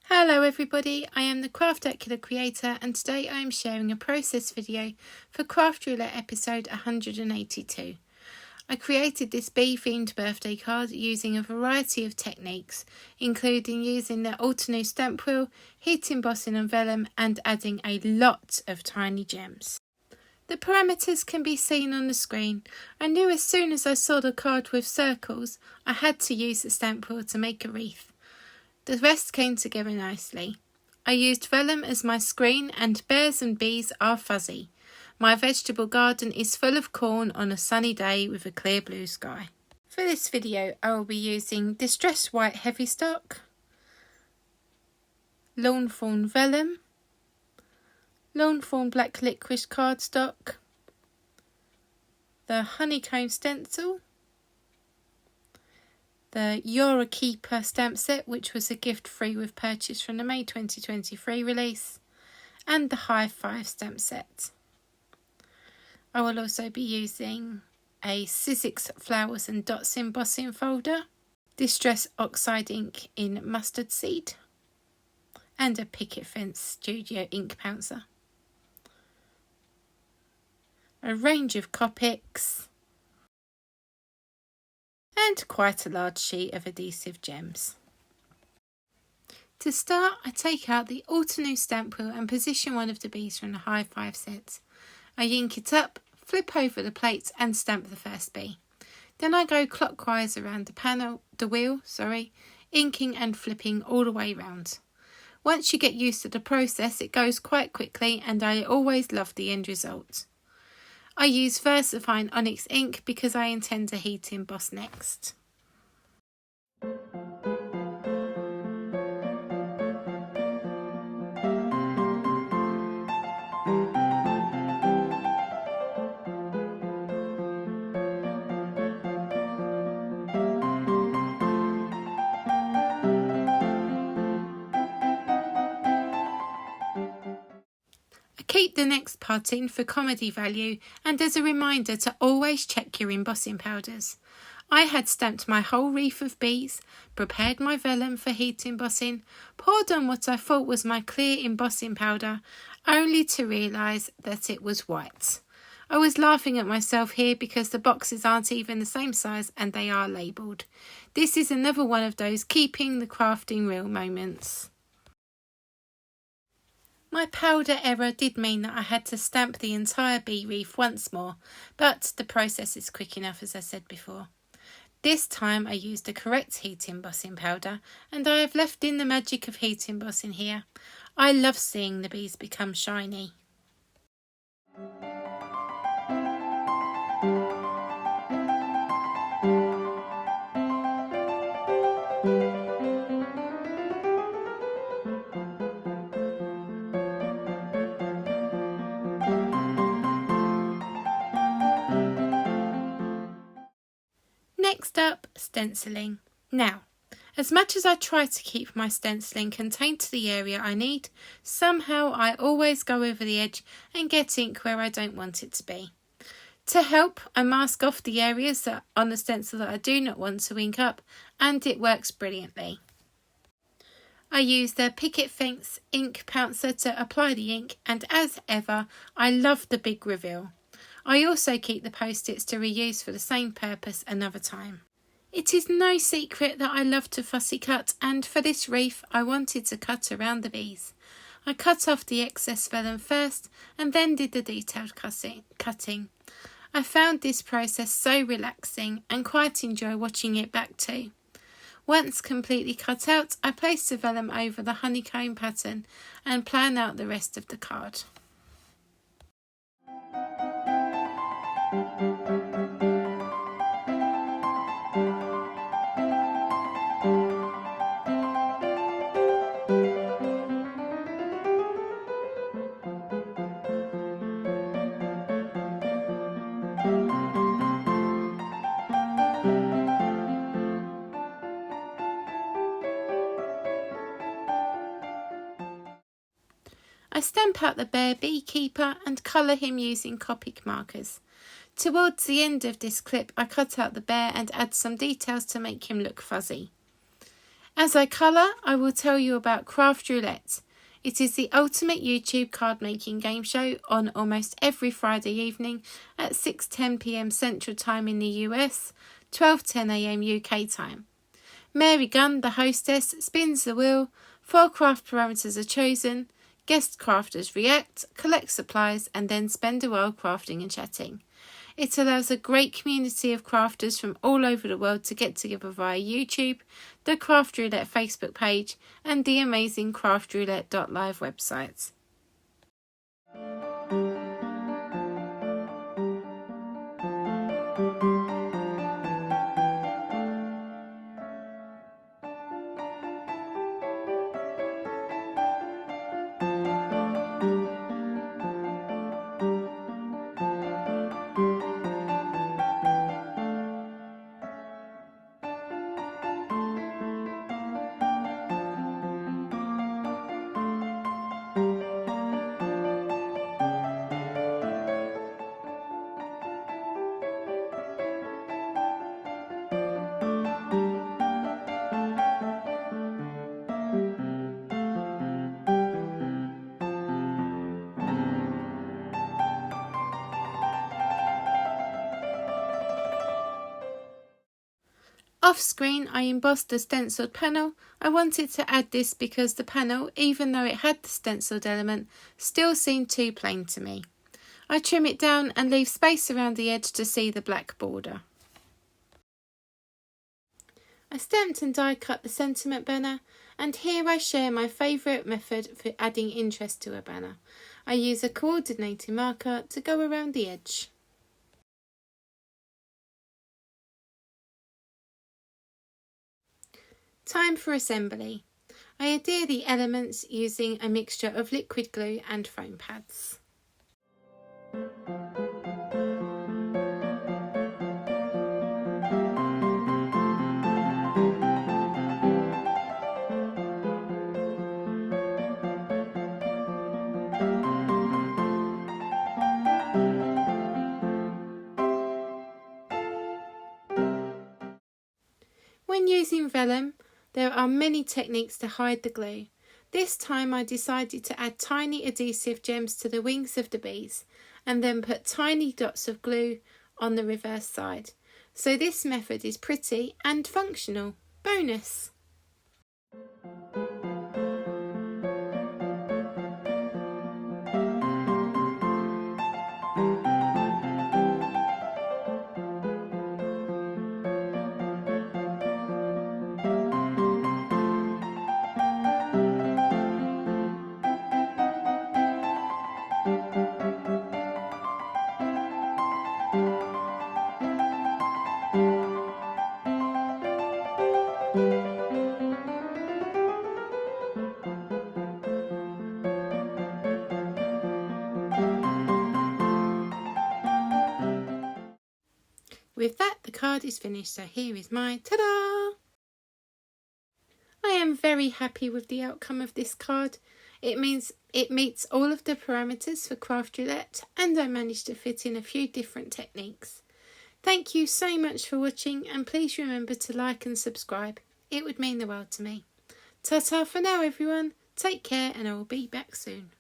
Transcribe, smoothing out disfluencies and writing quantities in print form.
Hello everybody, I am the Craftacular creator and today I am sharing a process video for Craft Roulette episode 182. I created this bee themed birthday card using a variety of techniques, including using the Altenew stamp wheel, heat embossing on vellum and adding a lot of tiny gems. The parameters can be seen on the screen. I knew as soon as I saw the card with circles I had to use the stamp wheel to make a wreath. The rest came together nicely. I used vellum as my screen and bears and bees are fuzzy. My vegetable garden is full of corn on a sunny day with a clear blue sky. For this video I will be using distressed white heavy stock, lawn fawn vellum, lawn fawn black licorice cardstock, the honeycomb stencil, the You're a Keeper stamp set, which was a gift free with purchase from the May 2023 release, and the High 5 stamp set. I will also be using a Sizzix Flowers and Dots embossing folder, Distress Oxide ink in Mustard Seed, and a Picket Fence Studio ink pouncer. A range of Copics, and quite a large sheet of adhesive gems. To start, I take out the Altenew stamp wheel and position one of the bees from the High 5 set. I ink it up, flip over the plates and stamp the first bee. Then I go clockwise around the wheel, inking and flipping all the way round. Once you get used to the process, it goes quite quickly and I always love the end result. I use VersaFine Onyx ink because I intend to heat emboss next. Keep the next part in for comedy value and as a reminder to always check your embossing powders. I had stamped my whole wreath of bees, prepared my vellum for heat embossing, poured on what I thought was my clear embossing powder, only to realise that it was white. I was laughing at myself here because the boxes aren't even the same size and they are labelled. This is another one of those keeping the crafting real moments. My powder error did mean that I had to stamp the entire bee wreath once more, but the process is quick enough as I said before. This time I used the correct heat embossing powder and I have left in the magic of heat embossing here. I love seeing the bees become shiny. Next up, stenciling. Now, as much as I try to keep my stenciling contained to the area I need, somehow I always go over the edge and get ink where I don't want it to be. To help, I mask off the areas on the stencil that I do not want to ink up, and it works brilliantly. I use the Picket Fence ink pouncer to apply the ink, and as ever, I love the big reveal. I also keep the post-its to reuse for the same purpose another time. It is no secret that I love to fussy cut, and for this wreath I wanted to cut around the bees. I cut off the excess vellum first and then did the detailed cutting. I found this process so relaxing and quite enjoy watching it back too. Once completely cut out, I place the vellum over the honeycomb pattern and plan out the rest of the card. I stamp out the bear beekeeper and colour him using Copic markers. Towards the end of this clip I cut out the bear and add some details to make him look fuzzy. As I colour, I will tell you about Craft Roulette. It is the ultimate YouTube card making game show on almost every Friday evening at 6:10 p.m. Central Time in the US, 12:10 a.m. UK time. Mary Gunn, the hostess, spins the wheel, 4 craft parameters are chosen, guest crafters react, collect supplies and then spend a while crafting and chatting. It allows a great community of crafters from all over the world to get together via YouTube, the Craft Roulette Facebook page and the amazing craftroulette.live website. Off screen I embossed the stenciled panel. I wanted to add this because the panel, even though it had the stenciled element, still seemed too plain to me. I trim it down and leave space around the edge to see the black border. I stamped and die cut the sentiment banner, and here I share my favourite method for adding interest to a banner. I use a coordinating marker to go around the edge. Time for assembly. I adhere the elements using a mixture of liquid glue and foam pads. When using vellum, there are many techniques to hide the glue. This time I decided to add tiny adhesive gems to the wings of the bees and then put tiny dots of glue on the reverse side. So this method is pretty and functional. Bonus! With that, the card is finished, so here is my ta-da! I am very happy with the outcome of this card. It means it meets all of the parameters for Craft Roulette, and I managed to fit in a few different techniques. Thank you so much for watching, and please remember to like and subscribe. It would mean the world to me. Ta-ta for now everyone, take care and I will be back soon.